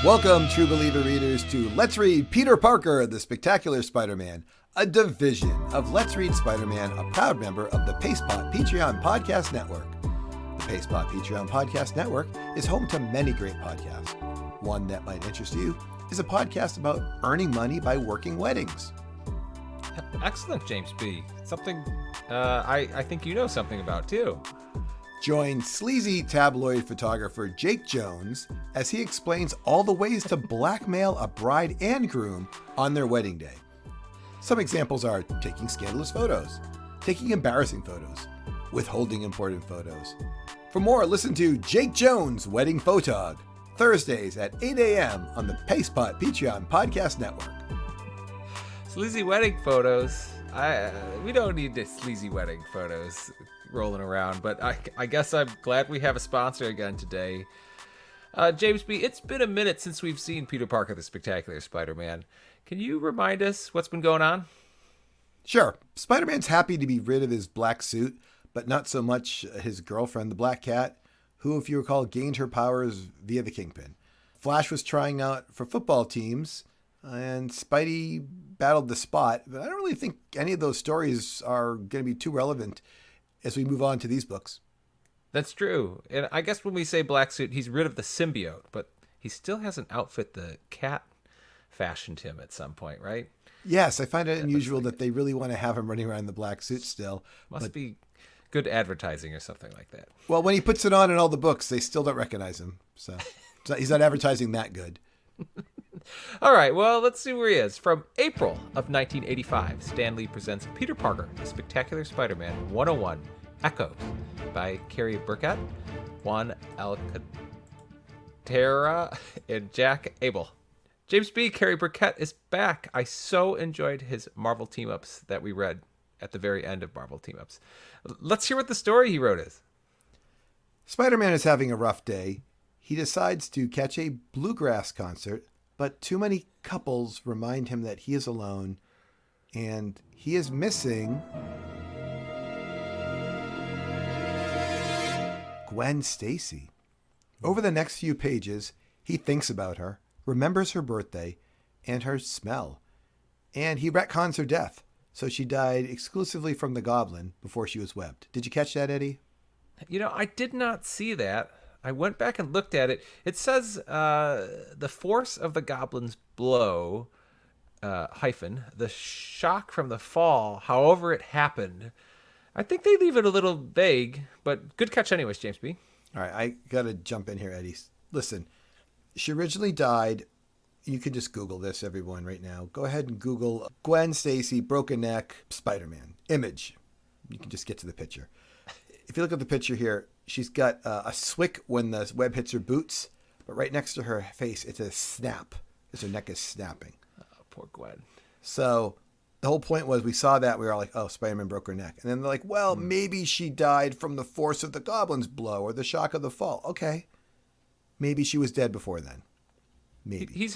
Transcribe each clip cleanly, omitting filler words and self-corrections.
Welcome, True Believer readers, to Let's Read Peter Parker, the Spectacular Spider-Man, a division of Let's Read Spider-Man, a proud member of the PPPTSSM Podcast Network. The PPPTSSM Podcast Network is home to many great podcasts. One that might interest you is a podcast about earning money by working weddings. Excellent, James B. Something I think you know something about, too. Join sleazy tabloid photographer Jake Jones as he explains all the ways to blackmail a bride and groom on their wedding day. Some examples are taking scandalous photos, taking embarrassing photos, withholding important photos. For more, listen to Jake Jones' Wedding Photog, Thursdays at 8 a.m. on the PPPTSSM Podcast Network. Sleazy wedding photos. We don't need the sleazy wedding photos rolling around, but I guess I'm glad we have a sponsor again today. James B., it's been a minute since we've seen Peter Parker, the Spectacular Spider-Man. Can you remind us what's been going on? Sure. Spider-Man's happy to be rid of his black suit, but not so much his girlfriend, the Black Cat, who, if you recall, gained her powers via the Kingpin. Flash was trying out for football teams, and Spidey battled the Spot, but I don't really think any of those stories are going to be too relevant as we move on to these books. That's true. And I guess when we say black suit, he's rid of the symbiote, but he still has an outfit the Cat fashioned him at some point, right? Yes, I find it unusual that they really want to have him running around in the black suit still. Must be good advertising or something like that. Well, when he puts it on in all the books, they still don't recognize him. So he's not advertising that good. All right, well, let's see where he is. From April of 1985, Stan Lee presents Peter Parker, the Spectacular Spider-Man 101, Echoes, by Cary Burkett, Juan Alacantara, and Jack Abel. James B. Cary Burkett is back. I so enjoyed his Marvel team-ups that we read at the very end of Marvel team-ups. Let's hear what the story he wrote is. Spider-Man is having a rough day. He decides to catch a bluegrass concert, but too many couples remind him that he is alone, and he is missing Gwen Stacy. Over the next few pages, he thinks about her, remembers her birthday, and her smell. And he retcons her death, so she died exclusively from the goblin before she was webbed. Did you catch that, Eddie? You know, I did not see that. I went back and looked at it. It says the force of the goblin's blow, the shock from the fall, however it happened. I think they leave it a little vague, but good catch anyways, James B. All right, I got to jump in here, Eddie. Listen, she originally died. You can just Google this, everyone, right now. Go ahead and Google Gwen Stacy, broken neck, Spider-Man, image. You can just get to the picture. If you look at the picture here, she's got a swick when the web hits her boots, but right next to her face, it's a snap, as her neck is snapping. Oh, poor Gwen. So the whole point was we saw that. We were all like, oh, Spider-Man broke her neck. And then they're like, well, maybe she died from the force of the goblin's blow or the shock of the fall. Okay. Maybe she was dead before then. Maybe. He's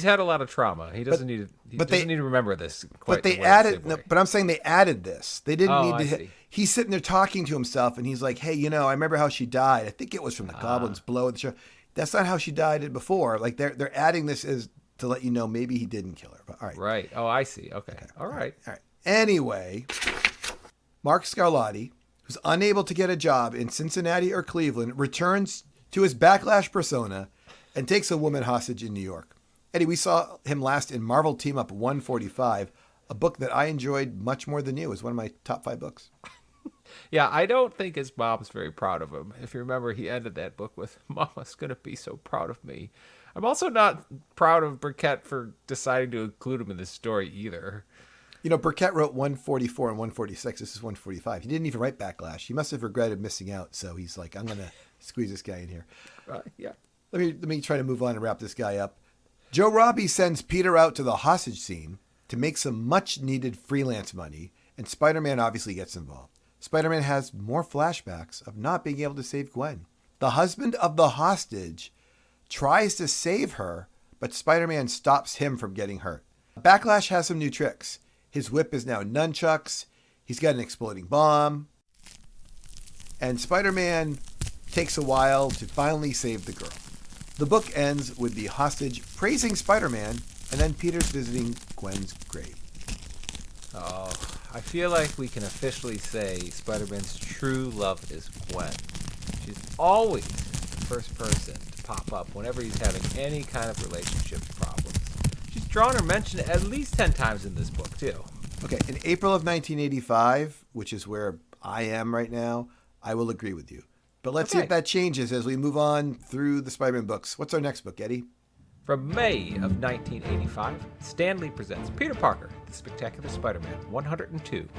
had a lot of trauma. He doesn't need to remember this quite. But they added. No, but I'm saying they added this. They didn't need to. See. He's sitting there talking to himself, and he's like, "Hey, I remember how she died. I think it was from the goblin's blow at the show. That's not how she died before. Like they're adding this as to let you know maybe he didn't kill her. But all right. Right. Oh, I see. Okay. All right. Anyway, Mark Scarlatti, who's unable to get a job in Cincinnati or Cleveland, returns to his backlash persona and takes a woman hostage in New York. Eddie, we saw him last in Marvel Team Up 145, a book that I enjoyed much more than you. It's one of my top 5 books. Yeah, I don't think his mom's very proud of him. If you remember, he ended that book with, Mama's going to be so proud of me. I'm also not proud of Burkett for deciding to include him in this story either. Burkett wrote 144 and 146. This is 145. He didn't even write Backlash. He must have regretted missing out. So he's like, I'm going to squeeze this guy in here. Yeah. Let me try to move on and wrap this guy up. Joe Robbie sends Peter out to the hostage scene to make some much-needed freelance money, and Spider-Man obviously gets involved. Spider-Man has more flashbacks of not being able to save Gwen. The husband of the hostage tries to save her, but Spider-Man stops him from getting hurt. Backlash has some new tricks. His whip is now nunchucks. He's got an exploding bomb. And Spider-Man takes a while to finally save the girl. The book ends with the hostage praising Spider-Man, and then Peter's visiting Gwen's grave. Oh, I feel like we can officially say Spider-Man's true love is Gwen. She's always the first person to pop up whenever he's having any kind of relationship problems. She's drawn or mentioned at least 10 times in this book, too. Okay, in April of 1985, which is where I am right now, I will agree with you. But let's see if that changes as we move on through the Spider-Man books. What's our next book, Eddie? From May of 1985, Stan Lee presents Peter Parker, The Spectacular Spider-Man 102,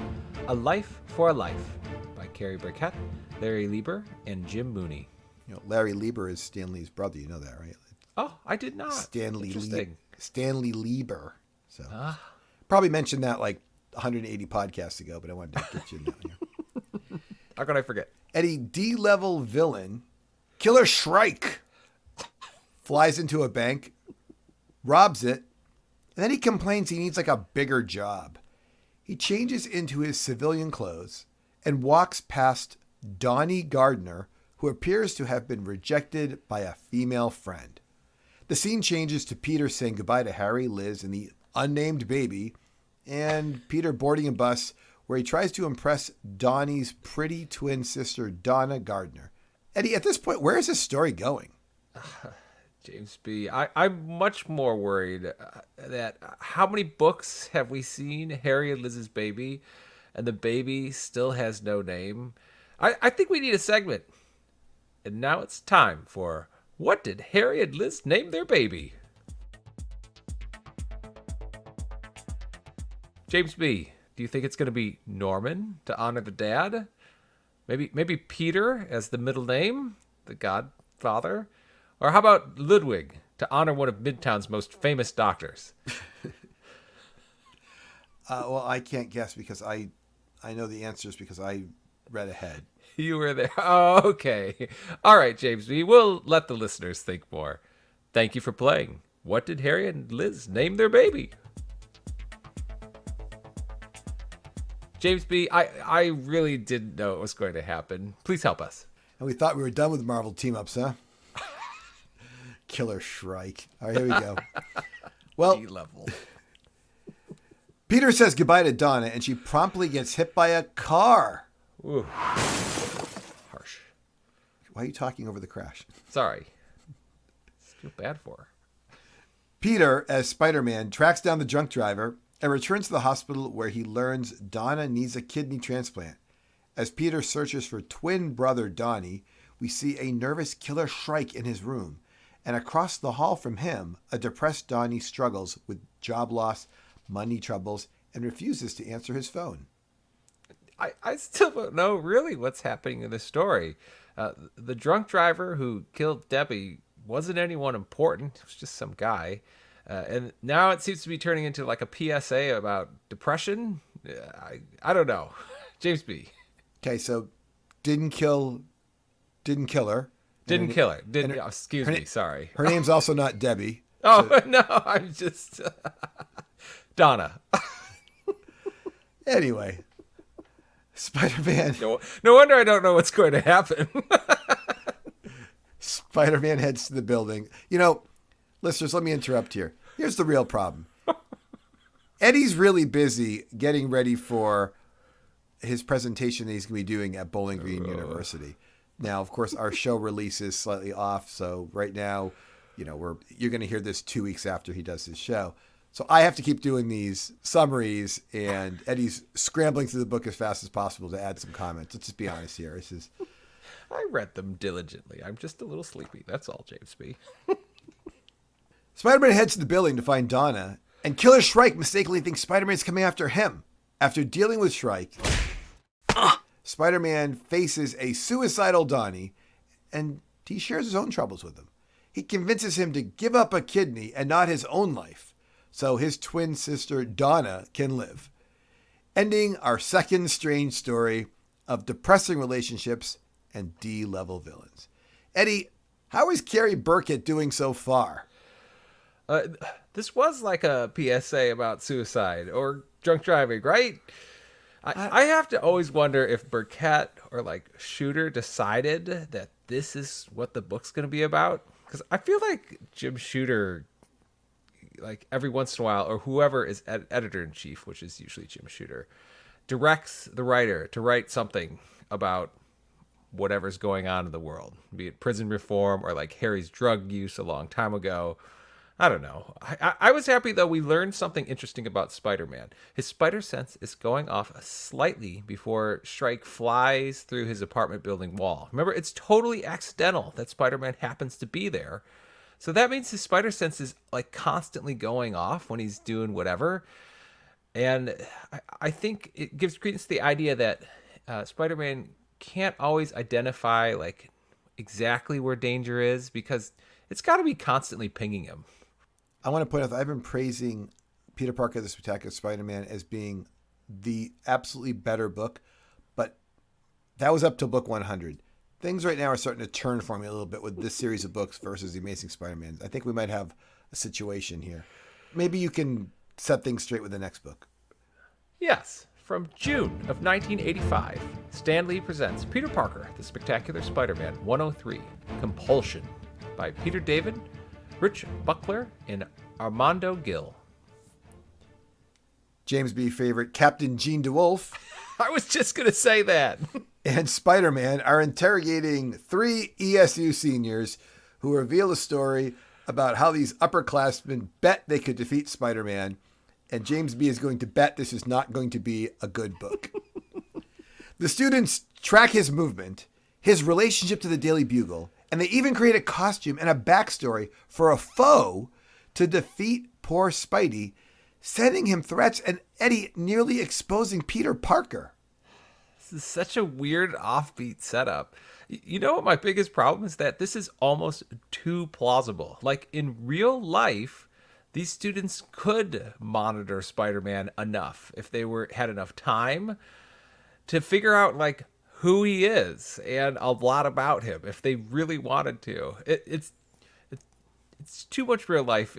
A Life for a Life, by Cary Burkett, Larry Lieber, and Jim Mooney. You know, Larry Lieber is Stan Lee's brother. You know that, right? Oh, I did not. Stanley Lieber. So probably mentioned that like 180 podcasts ago, but I wanted to get you in that here. How could I forget? Eddie, D-level villain, Killer Shrike, flies into a bank, robs it, and then he complains he needs like a bigger job. He changes into his civilian clothes and walks past Donnie Gardner, who appears to have been rejected by a female friend. The scene changes to Peter saying goodbye to Harry, Liz, and the unnamed baby, and Peter boarding a bus where he tries to impress Donnie's pretty twin sister, Donna Gardner. Eddie, at this point, where is this story going? James B., I'm much more worried that how many books have we seen Harry and Liz's baby, and the baby still has no name? I think we need a segment. And now it's time for What Did Harry and Liz Name Their Baby? James B., do you think it's going to be Norman to honor the dad? Maybe Peter as the middle name, the godfather? Or how about Ludwig to honor one of Midtown's most famous doctors? Well, I can't guess because I know the answers because I read ahead. You were there. Oh, okay. All right, James B., we'll let the listeners think more. Thank you for playing. What did Harry and Liz name their baby? James B., I really didn't know it was going to happen. Please help us. And we thought we were done with Marvel team-ups, huh? Killer Shrike. All right, here we go. Well, D-level. Peter says goodbye to Donna, and she promptly gets hit by a car. Ooh. Harsh. Why are you talking over the crash? Sorry. I feel bad for her. Peter, as Spider-Man, tracks down the drunk driver and returns to the hospital where he learns Donna needs a kidney transplant. As Peter searches for twin brother Donnie, we see a nervous Killer Shrike in his room. And across the hall from him, a depressed Donnie struggles with job loss, money troubles, and refuses to answer his phone. I still don't know really what's happening in this story. The drunk driver who killed Debbie wasn't anyone important. It was just some guy. And now it seems to be turning into like a PSA about depression. I don't know. James B. Okay, so didn't kill her. Didn't kill her. Excuse me. Sorry. Her name's also not Debbie. Oh, so. No, I'm just... Donna. Anyway. Spider-Man. No wonder I don't know what's going to happen. Spider-Man heads to the building. You know, listeners, let me interrupt here. Here's the real problem. Eddie's really busy getting ready for his presentation that he's going to be doing at Bowling Green University. Now, of course, our show release is slightly off. So right now, you know, you're going to hear this 2 weeks after he does his show. So I have to keep doing these summaries, and Eddie's scrambling through the book as fast as possible to add some comments. Let's just be honest here. I read them diligently. I'm just a little sleepy. That's all, James B. Spider-Man heads to the building to find Donna, and Killer Shrike mistakenly thinks Spider-Man's coming after him. After dealing with Shrike, Spider-Man faces a suicidal Donnie, and he shares his own troubles with him. He convinces him to give up a kidney and not his own life, so his twin sister Donna can live. Ending our second strange story of depressing relationships and D-level villains. Eddie, how is Cary Burkett doing so far? This was like a PSA about suicide or drunk driving, right? I have to always wonder if Burkett or like Shooter decided that this is what the book's going to be about. because I feel like Jim Shooter, like every once in a while, or whoever is editor-in-chief, which is usually Jim Shooter, directs the writer to write something about whatever's going on in the world, be it prison reform or like Harry's drug use a long time ago. I don't know. I was happy, though, we learned something interesting about Spider-Man. His spider sense is going off slightly before Shrike flies through his apartment building wall. Remember, it's totally accidental that Spider-Man happens to be there. So that means his spider sense is like constantly going off when he's doing whatever. And I think it gives credence to the idea that Spider-Man can't always identify like exactly where danger is because it's got to be constantly pinging him. I want to point out that I've been praising Peter Parker, the Spectacular Spider-Man as being the absolutely better book, but that was up to book 100. Things right now are starting to turn for me a little bit with this series of books versus the Amazing Spider-Man. I think we might have a situation here. Maybe you can set things straight with the next book. Yes. From June of 1985, Stan Lee presents Peter Parker, the Spectacular Spider-Man 103, Compulsion, by Peter David, Rich Buckler, and Armando Gill. James B. favorite Captain Jean DeWolf I was just going to say that. and Spider-Man are interrogating 3 ESU seniors who reveal a story about how these upperclassmen bet they could defeat Spider-Man, and James B. is going to bet this is not going to be a good book. The students track his movement, his relationship to the Daily Bugle, and they even create a costume and a backstory for a foe to defeat poor Spidey, sending him threats and Eddie nearly exposing Peter Parker. This is such a weird offbeat setup. You know what my biggest problem is? That this is almost too plausible. Like in real life, these students could monitor Spider-Man enough if they had enough time to figure out like who he is and a lot about him if they really wanted to. It's too much real life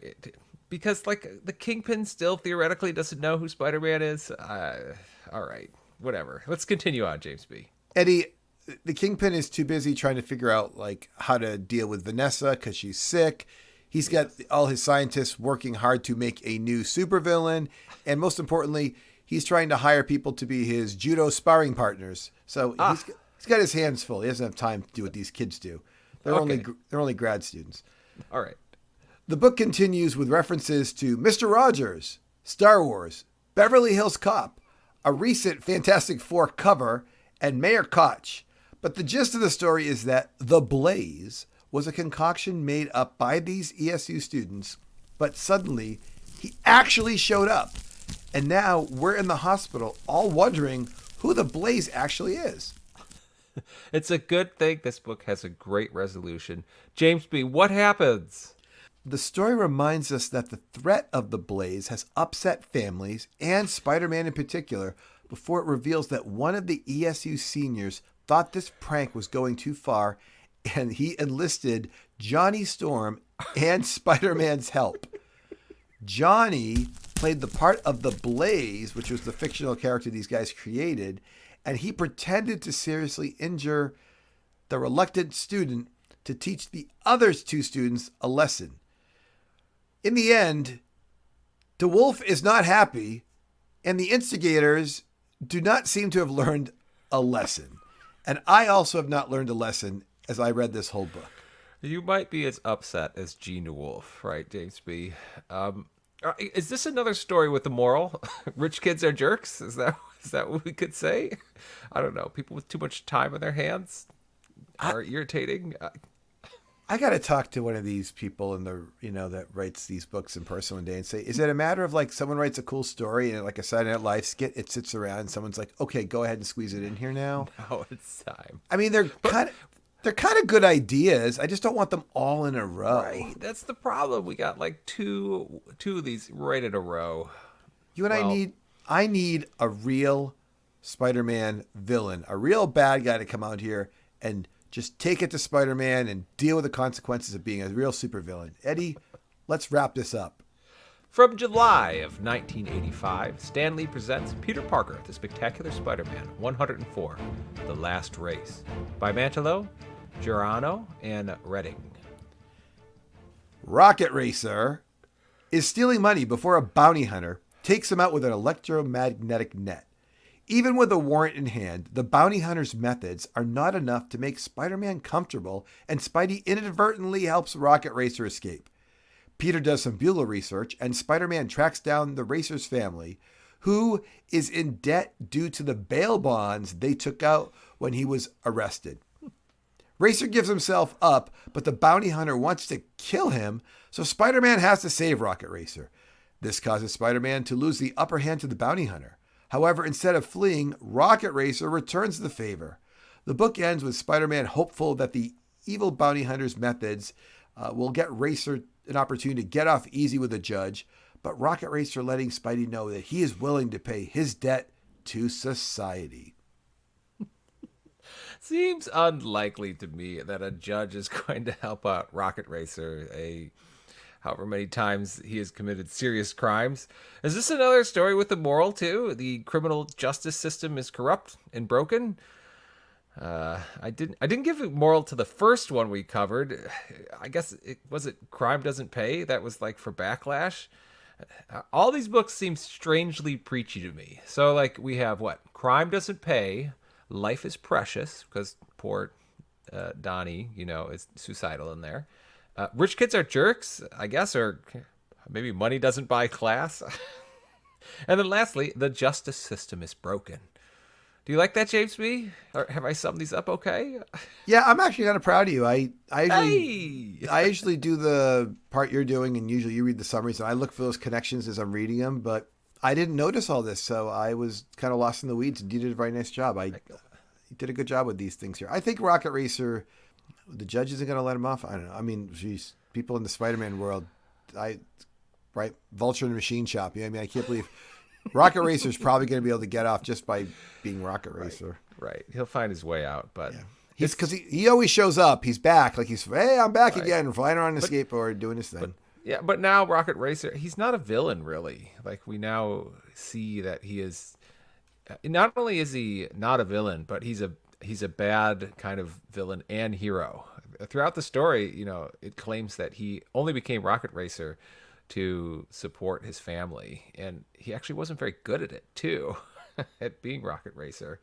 because like the Kingpin still theoretically doesn't know who Spider-Man is. All right, whatever. Let's continue on, James B. Eddie, the Kingpin is too busy trying to figure out like how to deal with Vanessa because she's sick. He's got all his scientists working hard to make a new supervillain. And most importantly, he's trying to hire people to be his judo sparring partners. So he's got his hands full. He doesn't have time to do what these kids do. They're only grad students. All right. The book continues with references to Mr. Rogers, Star Wars, Beverly Hills Cop, a recent Fantastic Four cover, and Mayor Koch. But the gist of the story is that The Blaze was a concoction made up by these ESU students, but suddenly he actually showed up. And now we're in the hospital all wondering who the Blaze actually is. It's a good thing this book has a great resolution. James B., what happens? The story reminds us that the threat of the Blaze has upset families and Spider-Man in particular before it reveals that one of the ESU seniors thought this prank was going too far and he enlisted Johnny Storm and Spider-Man's help. Johnny played the part of the Blaze, which was the fictional character these guys created, and he pretended to seriously injure the reluctant student to teach the other 2 students a lesson. In the end, DeWolf is not happy, and the instigators do not seem to have learned a lesson. And I also have not learned a lesson as I read this whole book. You might be as upset as Jean DeWolf, right, James B.? Is this another story with the moral? Rich kids are jerks? Is that what we could say? I don't know. People with too much time on their hands are irritating. I got to talk to one of these people in the, that writes these books in person one day and say, is it a matter of like someone writes a cool story and like a Saturday Night Live skit, it sits around and someone's like, okay, go ahead and squeeze it in here now? No, it's time. I mean, they're kind of good ideas. I just don't want them all in a row. Right. That's the problem. We got like two of these right in a row. I need a real Spider-Man villain, a real bad guy to come out here and just take it to Spider-Man and deal with the consequences of being a real supervillain. Eddie, let's wrap this up. From July of 1985, Stan Lee presents Peter Parker, the Spectacular Spider-Man 104, The Last Race, by Mantlo, Giarrano, and Redding. Rocket Racer is stealing money before a bounty hunter takes him out with an electromagnetic net. Even with a warrant in hand, the bounty hunter's methods are not enough to make Spider-Man comfortable, and Spidey inadvertently helps Rocket Racer escape. Peter does some Bugle research, and Spider-Man tracks down the Racer's family, who is in debt due to the bail bonds they took out when he was arrested. Racer gives himself up, but the bounty hunter wants to kill him, so Spider-Man has to save Rocket Racer. This causes Spider-Man to lose the upper hand to the bounty hunter. However, instead of fleeing, Rocket Racer returns the favor. The book ends with Spider-Man hopeful that the evil bounty hunter's methods will get Racer an opportunity to get off easy with a judge, but Rocket Racer letting Spidey know that he is willing to pay his debt to society. Seems unlikely to me that a judge is going to help out Rocket Racer, however many times he has committed serious crimes. Is this another story with the moral too? The criminal justice system is corrupt and broken. I didn't give a moral to the first one we covered. I guess it Crime Doesn't Pay. That was like for Backlash. All these books seem strangely preachy to me. So like we have what? Crime Doesn't Pay. Life is Precious, because poor Donnie, is suicidal in there. Rich Kids Are Jerks, I guess, or maybe Money Doesn't Buy Class. And then lastly, The Justice System is Broken. Do you like that, James B? Or have I summed these up okay? Yeah, I'm actually kind of proud of you. I usually do the part you're doing, and usually you read the summaries, and I look for those connections as I'm reading them, but I didn't notice all this, so I was kind of lost in the weeds, and you did a very nice job. You did a good job with these things here. I think Rocket Racer, the judge isn't going to let him off. I don't know. I mean, geez, people in the Spider-Man world, right? Vulture in the machine shop. I mean, I can't believe Rocket Racer is probably going to be able to get off just by being Rocket Racer. Right. He'll find his way out, but... Yeah. Because he always shows up. He's back. Like hey, I'm back again, flying around on a skateboard, doing his thing. But now Rocket Racer, he's not a villain, really. Like, we now see that he is... Not only is he not a villain, but he's a bad kind of villain and hero. Throughout the story, it claims that he only became Rocket Racer to support his family. And he actually wasn't very good at it, too, at being Rocket Racer.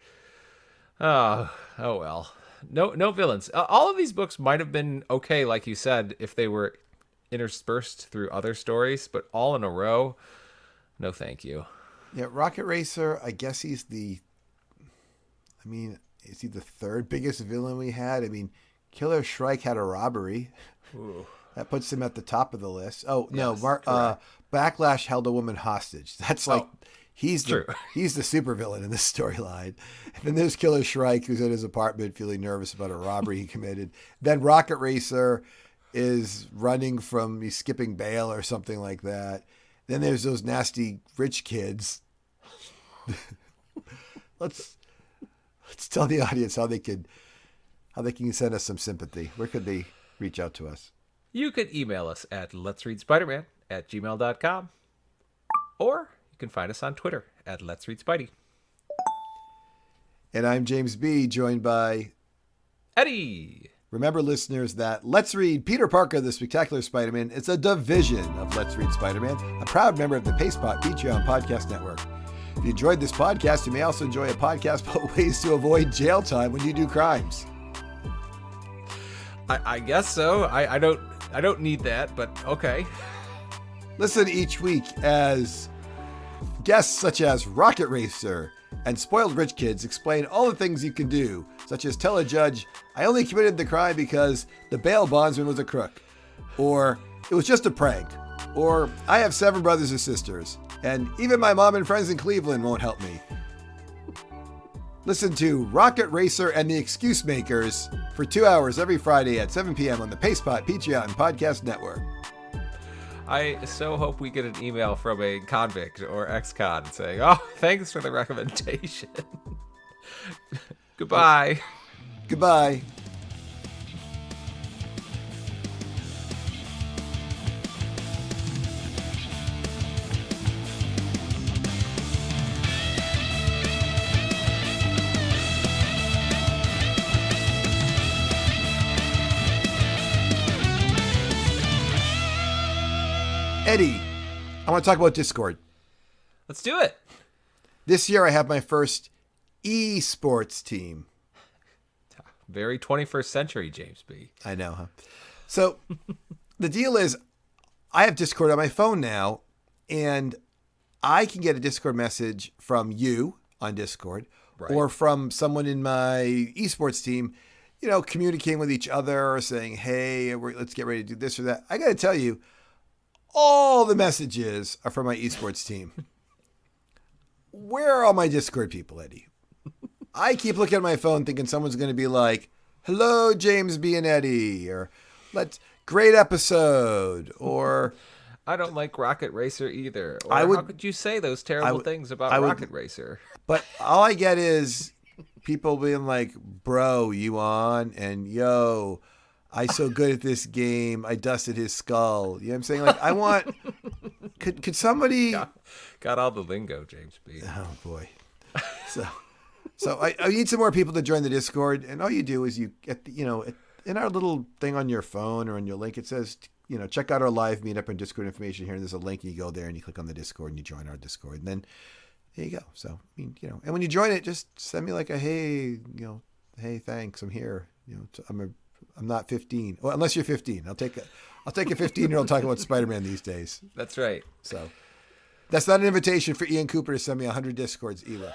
Oh well. No villains. All of these books might have been okay, like you said, if they were interspersed through other stories, but all in a row, no thank you. Yeah, Rocket Racer, I guess is he the third biggest villain we had? I mean, Killer Shrike had a robbery. Ooh. That puts him at the top of the list. Oh, yes, no, Backlash held a woman hostage. That's like, he's the supervillain in this storyline. And then there's Killer Shrike, who's in his apartment feeling nervous about a robbery he committed. Then Rocket Racer is running from, he's skipping bail or something like that. Then there's those nasty rich kids. Let's tell the audience how they can send us some sympathy. Where could they reach out to us? You could email us at letsreadspiderman@gmail.com, or you can find us on Twitter at Let's Read Spidey. And I'm James B., joined by Eddie. Remember, listeners, that Let's Read Peter Parker, the Spectacular Spider-Man, is a division of Let's Read Spider-Man, a proud member of the PPtSSM Podcast Network. If you enjoyed this podcast, you may also enjoy a podcast about ways to avoid jail time when you do crimes. I guess so. I don't need that, but okay. Listen each week as guests such as Rocket Racer and Spoiled Rich Kids explain all the things you can do, such as tell a judge, I only committed the crime because the bail bondsman was a crook, or it was just a prank, or I have 7 brothers and sisters, and even my mom and friends in Cleveland won't help me. Listen to Rocket Racer and the Excuse Makers for 2 hours every Friday at 7 p.m. on the PPtSSM Podcast Network. I so hope we get an email from a convict or ex-con saying, oh, thanks for the recommendation. Goodbye. Goodbye. Eddie, I want to talk about Discord. Let's do it. This year I have my first esports team. Very 21st century, James B. I know, huh? So the deal is I have Discord on my phone now, and I can get a Discord message from you on Discord or from someone in my esports team, communicating with each other or saying, hey, let's get ready to do this or that. I got to tell you, all the messages are from my esports team. Where are all my Discord people, Eddie? I keep looking at my phone thinking someone's going to be like, hello, James B. and Eddie, or great episode, or I don't like Rocket Racer either. Or how could you say those terrible things about Rocket Racer? But all I get is people being like, bro, you on? And yo, I so good at this game, I dusted his skull. You know what I'm saying? Like, I want, could somebody... Got all the lingo, James B. Oh, boy. So I need some more people to join the Discord, and all you do is you get in our little thing on your phone or on your link, it says check out our live meetup and Discord information here, and there's a link, and you go there and you click on the Discord and you join our Discord, and then there you go. So and when you join it, just send me like a hey thanks, I'm here. I'm not 15. Well, unless you're 15, I'll take a 15-year-old talking about Spider-Man these days. That's right. So that's not an invitation for Ian Cooper to send me 100 Discords either.